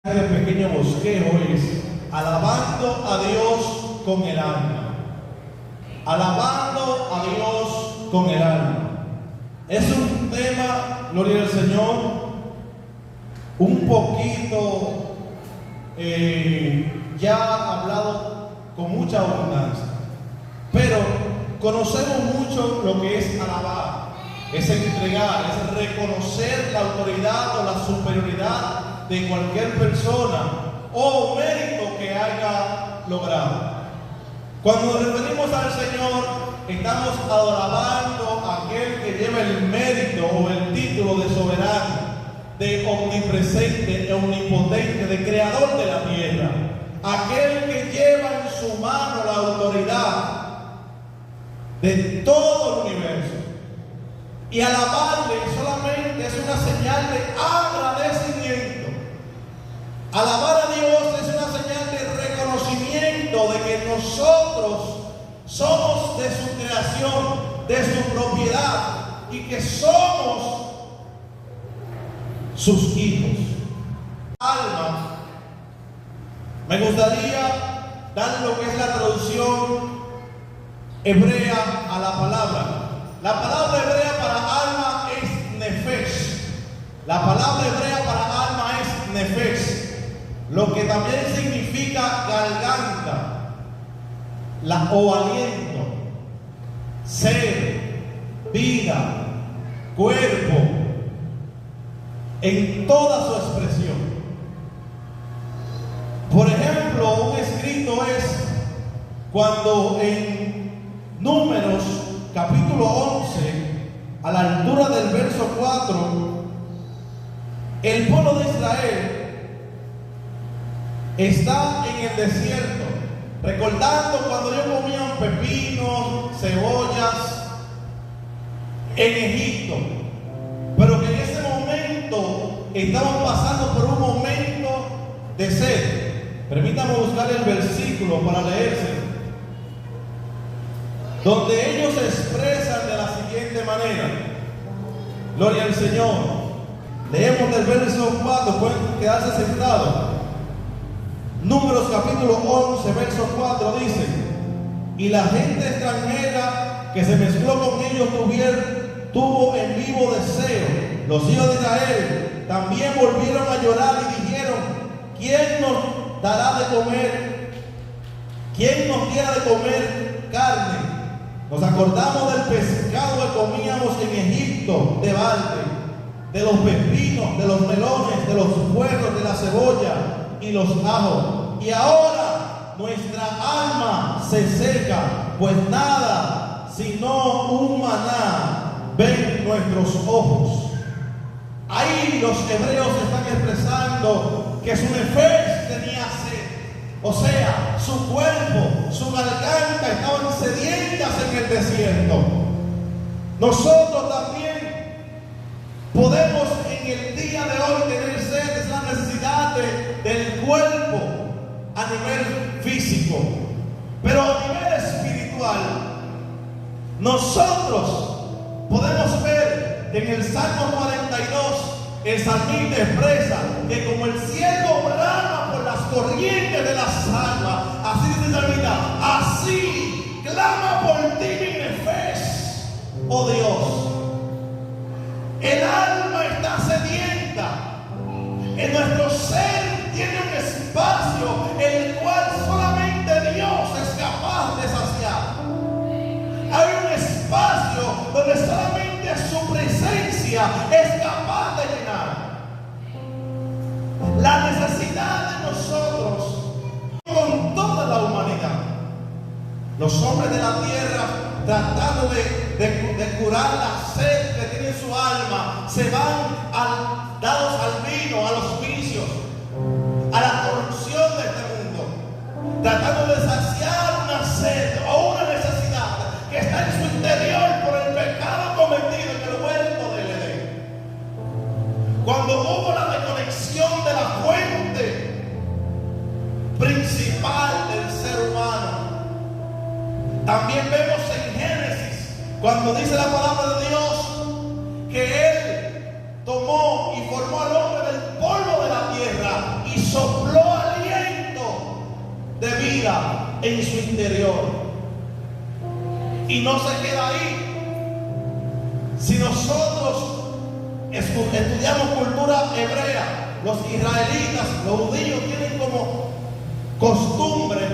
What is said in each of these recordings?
De pequeño bosquejo es alabando a Dios con el alma. Alabando a Dios con el alma. Es un tema, gloria al Señor, un poquito ya hablado con mucha abundancia. Pero conocemos mucho lo que es alabar, es entregar, es reconocer la autoridad o la superioridad de cualquier persona o mérito que haya logrado. Cuando nos referimos al Señor, estamos alabando a aquel que lleva el mérito o el título de soberano, de omnipresente, de omnipotente, de creador de la tierra, aquel que lleva en su mano la autoridad de todo el universo. Y alabarle solamente es una señal de agradecimiento. Alabar a Dios es una señal de reconocimiento de que nosotros somos de su creación, de su propiedad y que somos sus hijos. Alma, me gustaría dar lo que es la traducción hebrea a la palabra. La palabra hebrea para alma es nefesh. La palabra hebrea para alma es nefesh, lo que también significa garganta, o aliento, ser, vida, cuerpo, en toda su expresión. Por ejemplo, un escrito es cuando en Números capítulo 11, a la altura del verso 4, el pueblo de Israel está en el desierto, recordando cuando ellos comían pepinos, cebollas en Egipto, pero que en ese momento estaban pasando por un momento de sed. Permítame buscar el versículo para leerse, donde ellos se expresan de la siguiente manera. Gloria al Señor. Leemos del verso 4, pueden quedarse sentados. Números capítulo 11, verso 4 dice: y la gente extranjera que se mezcló con ellos tuvo en vivo deseo. Los hijos de Israel también volvieron a llorar y dijeron: ¿quién nos dará de comer? ¿Quién nos diera de comer carne? Nos acordamos del pescado que comíamos en Egipto de balde, de los pepinos, de los melones, de los puerros, de la cebolla y los ajos. Y ahora nuestra alma se seca, pues nada sino un maná ven nuestros ojos. Ahí los hebreos están expresando que su nefesh tenía sed. O sea, su cuerpo, su garganta estaban sedientas en el desierto. Nosotros también podemos en el día de hoy tener sed, es la necesidad del cuerpo a nivel físico, pero a nivel espiritual. Nosotros podemos ver en el Salmo 42, el salmista expresa que como el cielo brama por las corrientes de las aguas, así dice el salmista, así clama por ti mi nefesh, oh Dios. El alma está sedienta. En nuestro ser tiene un espacio el cual solamente Dios es capaz de saciar. Hay un espacio donde solamente su presencia es capaz de llenar. La necesidad de nosotros con toda la humanidad. Los hombres de la tierra, tratando de curar la sed que tiene su alma, se van dados al vino, a los vicios, a la corrupción de este mundo, tratando de saciar una sed o una necesidad que está en su interior por el pecado cometido en el huerto del Edén. Cuando hubo la desconexión de la fuente principal del ser humano, también vemos en Génesis, cuando dice la palabra de Dios, que Él tomó y formó al hombre del polvo de la tierra y sopló aliento de vida en su interior. Y no se queda ahí. Si nosotros estudiamos cultura hebrea, los israelitas, los judíos tienen como costumbre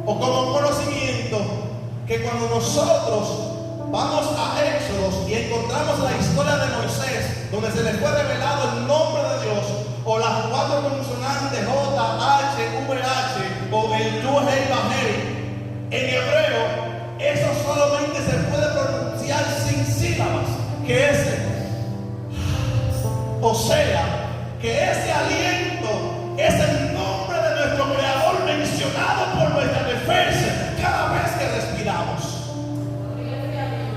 o como conocimiento que cuando nosotros vamos a Éxodos y encontramos la historia de Moisés, donde se le fue revelado el nombre de Dios, o las 4 consonantes J, H, V, H, o el Yud, Hei, Vav, Hei, en hebreo, eso solamente se puede pronunciar sin sílabas, que es, o sea, que ese aliento es el nombre de nuestro Creador mencionado por nuestra defensa cada vez que respiramos.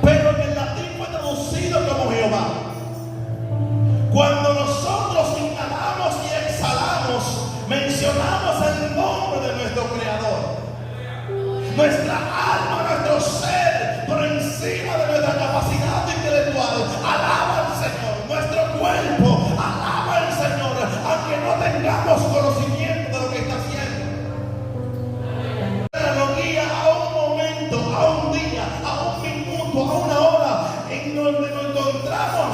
Pero en el latín fue traducido como Jehová. Cuando nosotros inhalamos y exhalamos, mencionamos el nombre de nuestro Creador. Nuestra alma, nuestro ser, por encima de nuestra capacidad intelectual, alaba al Señor. Nuestro cuerpo alaba al Señor, aunque no tengamos conocimiento de lo que está haciendo. Nos guía a un momento, a un día, a un minuto, a una hora, en donde nos encontramos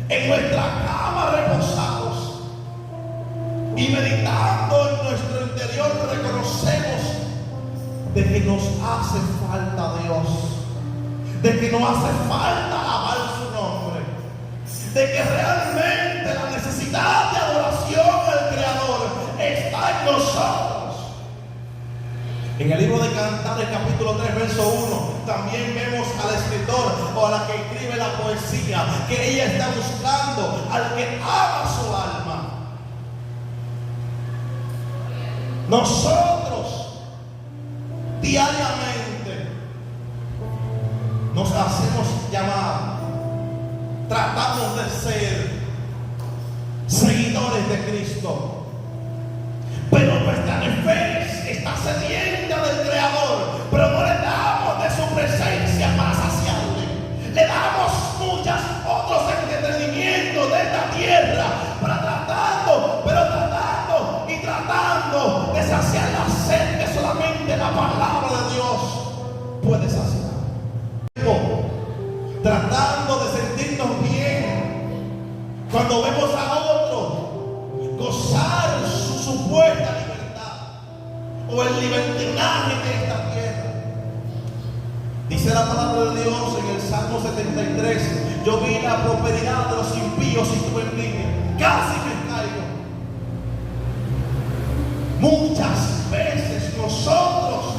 en nuestra cama reposados y meditando en nuestro interior, reconocemos de que nos hace falta Dios, de que nos hace falta amar su nombre, de que realmente la necesidad de adoración al Creador está en nosotros. En el libro de Cantares, capítulo 3, verso 1, también vemos al escritor o a la que escribe la poesía, que ella está buscando al que ama su alma. Nosotros diariamente nos hacemos llamar, tratamos de ser seguidores de Cristo, pero nuestra fe está sedienta del Creador, pero no le damos de su presencia más saciable. Le damos muchos otros entretenimientos de esta tierra, tratando de saciar la sed que solamente la palabra de Dios puede saciar. Tratando de sentirnos bien cuando vemos a otro gozar su supuesta libertad o el libertinaje de esta tierra. Dice la palabra de Dios en el Salmo 73: yo vi la prosperidad de los impíos y tuve envidia, casi me caigo. Muchas veces nosotros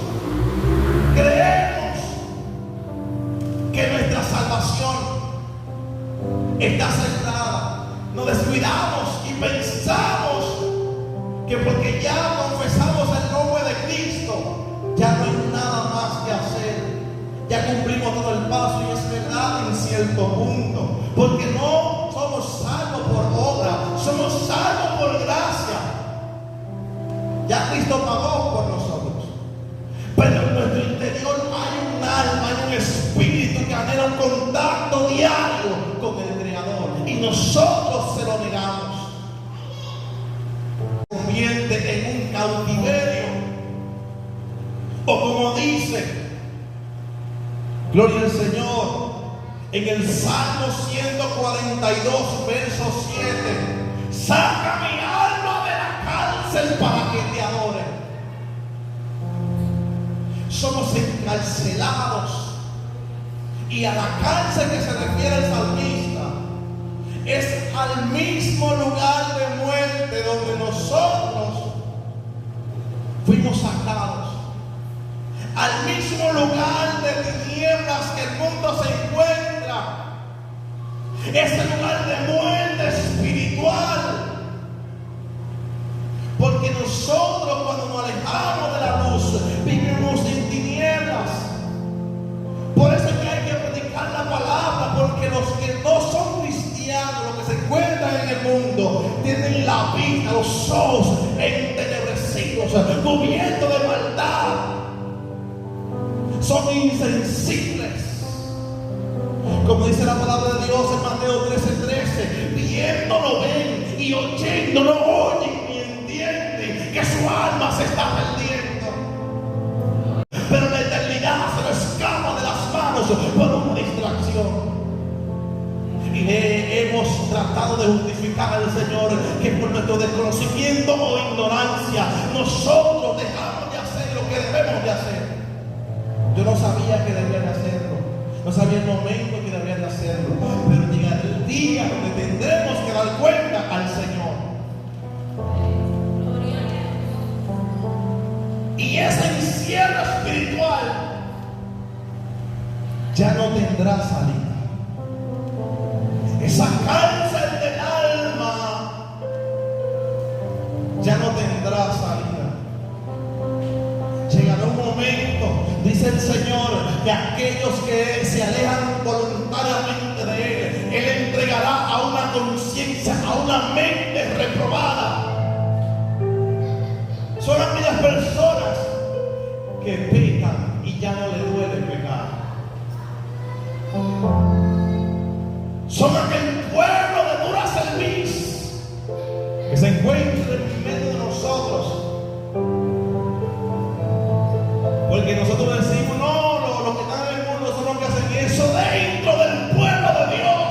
creemos que nuestra salvación está centrada. Nos descuidamos y pensamos que porque ya confesamos el nombre de Cristo, ya no hay nada más que hacer. Ya cumplimos todo el paso, y es verdad en cierto punto, porque no somos salvos por obra, somos salvos por gracia. Ya Cristo pagó por nosotros, pero en nuestro interior hay un alma, hay un espíritu que anhela un contacto diario con el Creador, y nosotros se lo negamos. Se convierte en un cautiverio, o como dice, gloria al Señor, en el Salmo 142, verso 7, saca mi alma de la cárcel para que te adore. Somos encarcelados, y a la cárcel que se refiere el salmista es al mismo lugar de muerte donde nosotros fuimos sacados, al mismo lugar de tinieblas que el mundo se encuentra, ese lugar de muerte espiritual. Porque nosotros, cuando nos alejamos de la luz, vivimos en tinieblas. Por eso es que hay que predicar la palabra, porque los que no son cristianos, los que se encuentran en el mundo, tienen la vista, los ojos entenebrecidos, cubiertos de maldad. Son insensibles. Como dice la palabra de Dios en Mateo 13:13, viendo no ven y oyendo no oyen, su alma se está perdiendo. Pero la eternidad se lo escapa de las manos por una distracción. Y hemos tratado de justificar al Señor que por nuestro desconocimiento o ignorancia nosotros dejamos de hacer lo que debemos de hacer. Yo no sabía que debía de hacerlo, no sabía el momento que debía de hacerlo, pero llegará el día donde tendremos que dar cuenta al Señor. Y ese encierro espiritual ya no tendrá salida. Esa cárcel del alma ya no tendrá salida. Llegará un momento, dice el Señor, que aquellos que se alejan voluntariamente de Él, Él entregará a una conciencia, a una mente reprobada. Son aquellas personas que pecan y ya no le duele pecar. Son aquel pueblo de dura cerviz que se encuentra en medio de nosotros. Porque nosotros decimos, no, los que están en el mundo son los que hacen eso dentro del pueblo de Dios.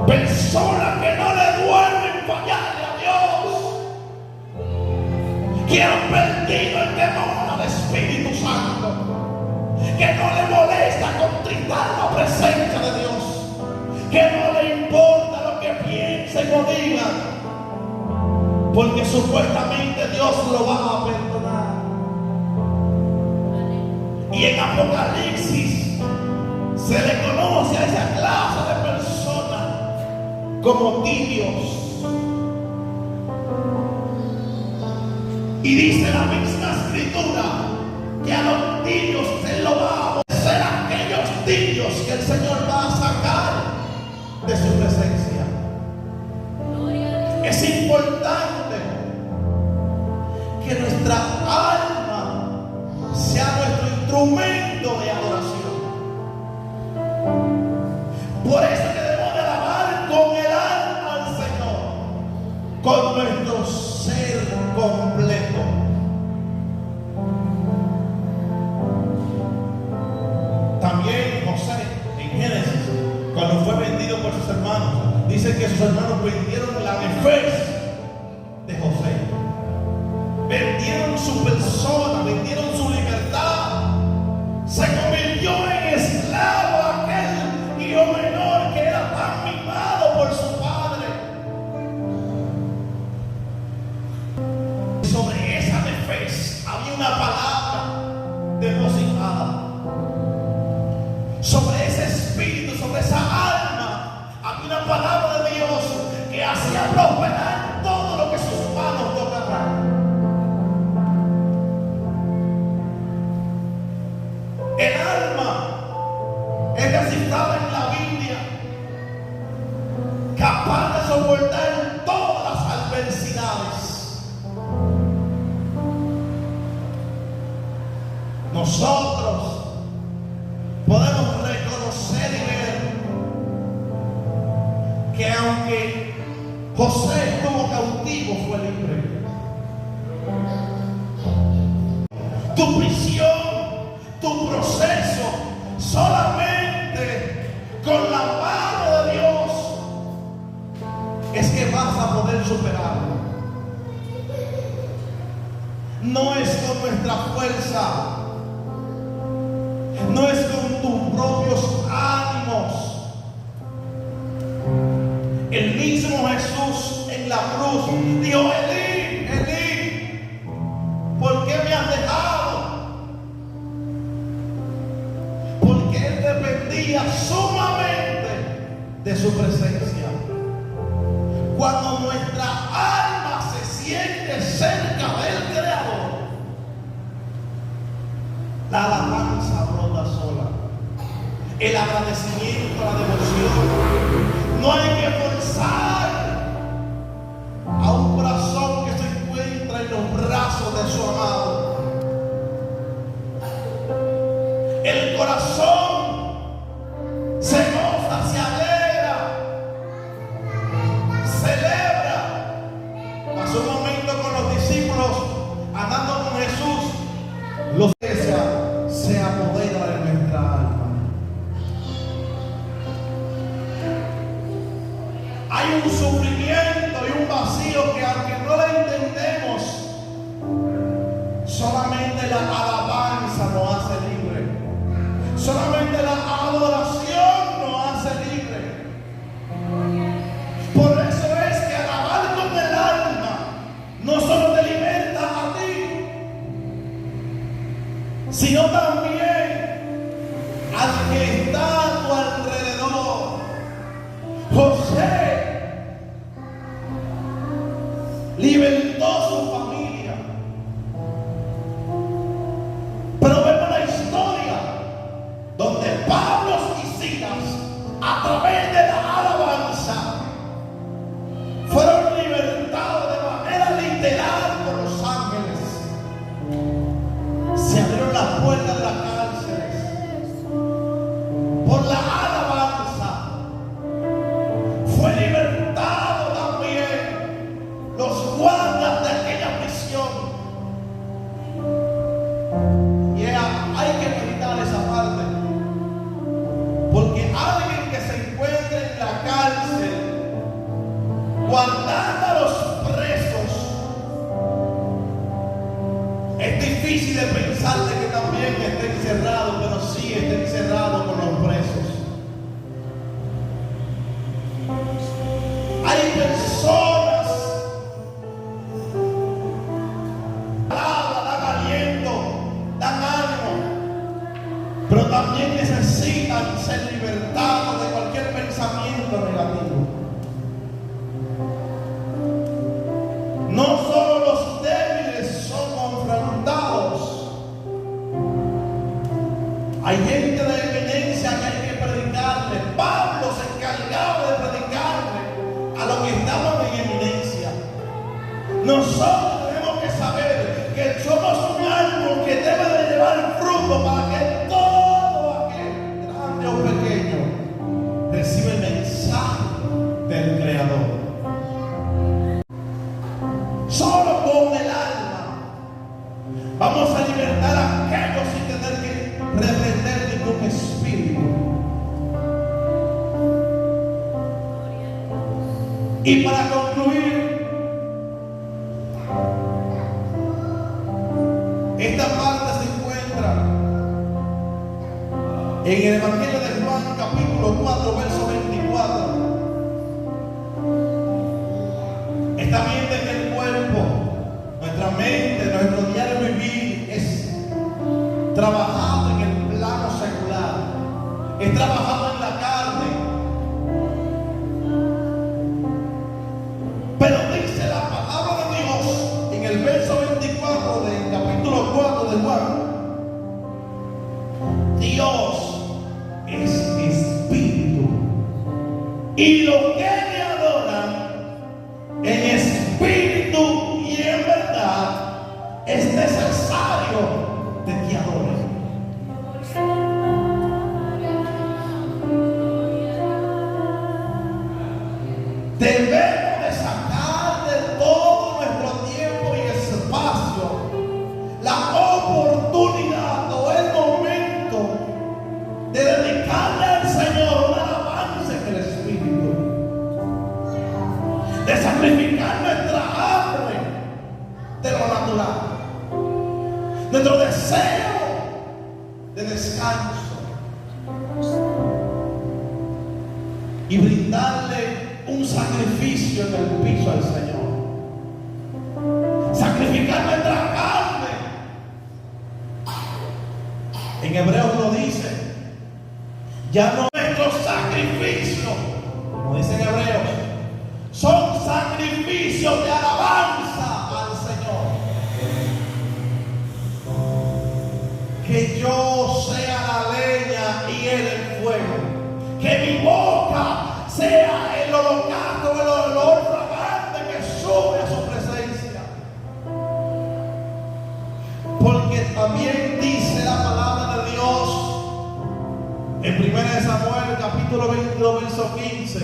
Personas que no le duermen fallarle a Dios, que han perdido el temor al Espíritu Santo, que no le molesta contristar la presencia de Dios, que no le importa lo que piensen o digan, porque supuestamente Dios lo va a perdonar. Y en Apocalipsis se le conoce a esa clase de personas como tibios. Y dice la misma escritura que a los tibios Él lo va a aborrecer, aquellos tibios que el Señor va a sacar de su presencia. Es importante que nuestra alma sea nuestro instrumento de adoración. Por eso que debemos de alabar con el alma al Señor, con nuestro ser completo. También José en Génesis, cuando fue vendido por sus hermanos, dice que sus hermanos vendieron la nefez de José, vendieron su persona, vendieron su libertad. Se convirtió en esclavo aquel hijo menor que era tan mimado por su padre. Sobre esa nefez había una palabra depositada. Sobre ese espíritu, sobre esa alma, había una palabra de Dios que hacía prosperar todo lo que sus manos tocaran. El alma es descifrada en la Biblia, capaz de soportar todas las adversidades. Nosotros podemos reconocer y ver que aunque José estuvo cautivo, fue libre. Tu prisión, tu proceso, solamente con la mano de Dios es que vas a poder superarlo. No es con nuestra fuerza, no es con tus propios ánimos. El mismo Jesús en la cruz dijo: Elí, Elí, ¿por qué me has dejado? Porque Él dependía sumamente de su presencia. Cuando nuestra alma se siente cerca del Creador, la alabanza brota sola. El agradecimiento, la devoción. No hay que forzar a un corazón que se encuentra en los brazos de su amado. El corazón se goza, se alegra, celebra. Pasó un momento con los discípulos andando con Jesús, los iglesia se apodera de nuestra alma. Hay un sufrimiento y un vacío que, aunque no lo entendemos, solamente la alabanza nos hace libre. Solamente la adoración nos hace libre. Por eso es que alabar con el alma no solo te liberta a ti, sino también al que está a tu alrededor. José libertó su familia, pero vemos la historia donde Pablo y Silas, a través de la alabanza, fueron libertados de manera literal por los ángeles. Se abrieron las puertas de las cárceles por la alabanza. Fue libertado también los guardas de aquella prisión. Y hay que meditar esa parte, porque alguien que se encuentre en la cárcel guardando a los presos, es difícil de pensar de que también esté encerrado, pero sí está encerrado con los presos. Hay personas, dan aliento, dan ánimo, pero también necesitan ser libertados de cualquier pensamiento negativo. No solo los débiles son confrontados, hay gente de eminencia que hay que predicarle. Pablo se encargaba de predicarle a los que estaban en eminencia. Nosotros tenemos que saber que somos un árbol que debe de llevar fruto para que todo aquel, grande o pequeño, reciba el mensaje del Creador. Solo con el alma vamos a libertar a aquellos sin tener que reprender ningún espíritu. Y para concluir, esta parte se encuentra en el Evangelio de Juan, capítulo 4, verso 24. Está bien de que el cuerpo, nuestra mente, nuestro diario vivir es trabajado en el plano secular, es trabajado en la carne. Pero dice la palabra de Dios en el verso 24 del capítulo 4 de Juan: Dios es espíritu, y los que le adoran en espíritu y en verdad es necesario de que adoren. Debemos de sacar de todo nuestro tiempo y espacio la oportunidad o el momento de dedicarle al Señor una alabanza en el Espíritu, de sacrificar nuestra hambre de lo natural, nuestro deseo de descanso, y brindarle un sacrificio en el piso al Señor. Sacrificar nuestra carne. En Hebreos lo dice: ya no nuestros sacrificios, como dice en Hebreos, son sacrificios de alabanza al Señor. Que yo sea la leña y él el fuego, que mi boca sea el holocausto, el olor fragante que sube a su presencia. Porque también dice la palabra de Dios en 1 Samuel capítulo 22 verso 15,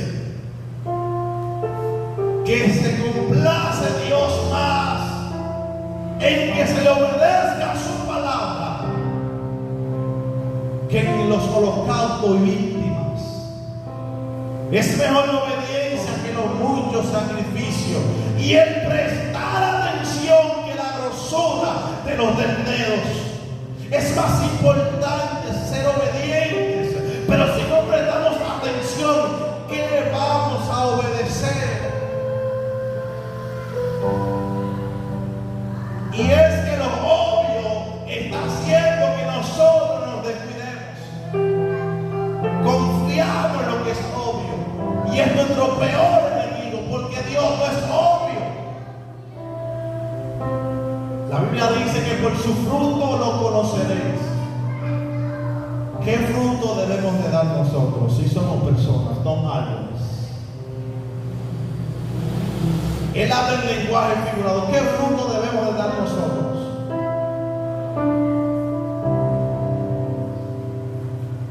que se complace Dios más Es mejor la obediencia que los muchos sacrificios, y el prestar atención que la grosura de los dedos. Es más importante ser obedientes, pero si no prestamos atención, ¿qué vamos a obedecer? Y es que lo obvio está haciendo que nosotros nos descuidemos. Confiamos en lo que es obvio, y es nuestro peor enemigo, porque Dios no es obvio. La Biblia dice que por su fruto lo conoceréis. ¿Qué fruto debemos de dar nosotros si somos personas, no árboles? Él habla en lenguaje figurado. ¿Qué fruto debemos de dar nosotros?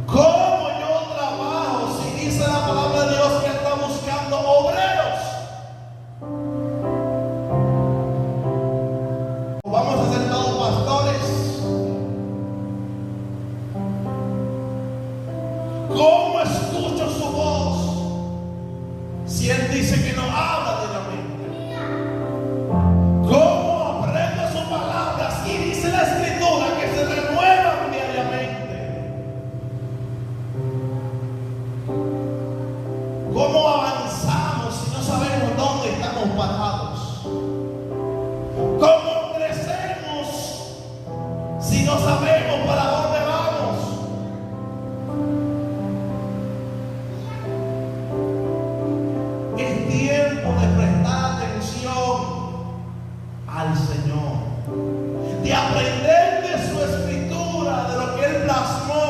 ¿Cómo yo trabajo si dice la palabra de Dios que está buscando obreros? ¿Vamos a ser todos pastores? ¿Cómo escucho su voz si Él dice que no habla diariamente? ¿Cómo aprendo su palabra si dice la Escritura que se renuevan diariamente? ¿Cómo avanzamos si no sabemos dónde estamos parados? ¿Cómo crecemos si no sabemos para dónde vamos? Es tiempo de prestar atención al Señor, de aprender de su Escritura, de lo que Él plasmó,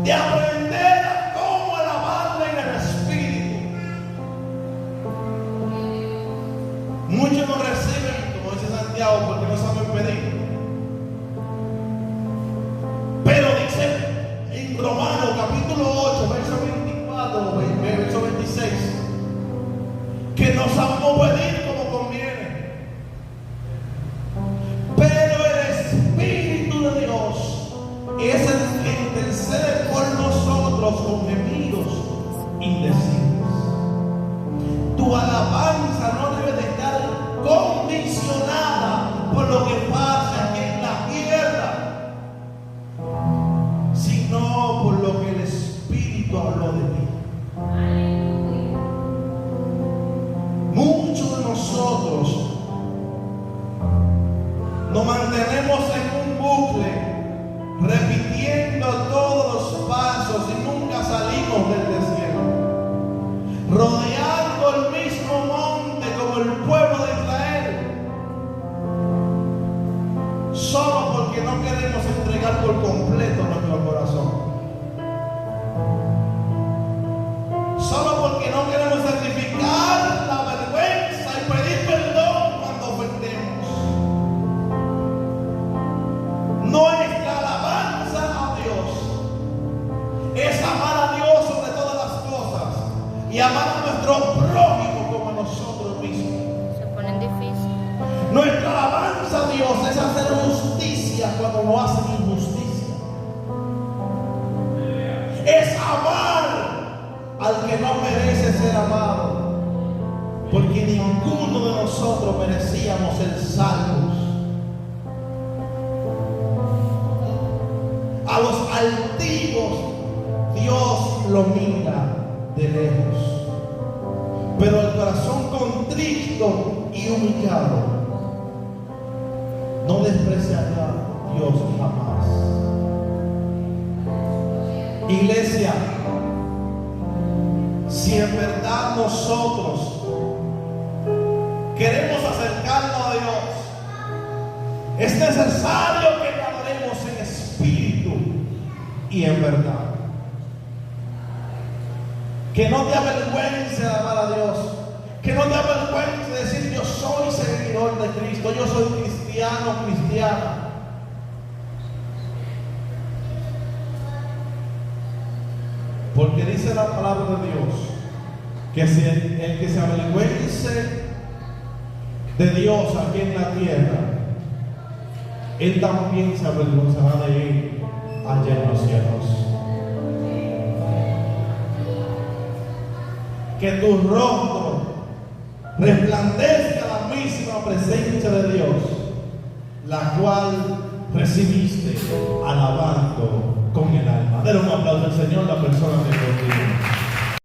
de aprender a cómo alabarle en el Espíritu. Muchos no reciben, como dice Santiago, porque no saben pedir. Pero dice en Romanos capítulo 8, verso 24, verso 26, que no sabemos pedir como conviene. Pero el Espíritu de Dios es el que intercede por nosotros con gemidos indecibles. Tu alabanza no debe de estar condicionada por lo que pasa aquí en la tierra, sino por lo que el Espíritu habló de ti. Muchos de nosotros nos mantenemos en un bucle, repitiendo todos los pasos y nunca salimos del desierto, rodeando el mismo monte como el pueblo de Israel, solo porque no queremos entregar por completo nuestro corazón, solo porque no queremos sacrificar la vergüenza y pedir perdón cuando ofendemos. Nuestra alabanza a Dios es amar a Dios sobre todas las cosas y amar a nuestro prójimo como a nosotros mismos. Se ponen difíciles. Nuestra alabanza a Dios es hacer justicia cuando no hacen injusticia. Es amar al que no merece ser amado, porque ninguno de nosotros merecíamos ser salvos. A los altivos Dios lo mira de lejos, pero el corazón contrito y humillado no despreciará Dios jamás. Iglesia, si en verdad nosotros queremos acercarnos a Dios, es necesario que le adoremos en espíritu y en verdad. Que no te avergüence de amar a Dios, que no te avergüence de decir yo soy seguidor de Cristo, yo soy cristiana. Porque dice la palabra de Dios que si el que se avergüence de Dios aquí en la tierra, Él también se avergonzará de Él allá en los cielos. que tu rostro resplandezca la misma presencia de Dios, la cual recibiste alabando con el alma. Denle un aplauso al Señor, la persona que contigo.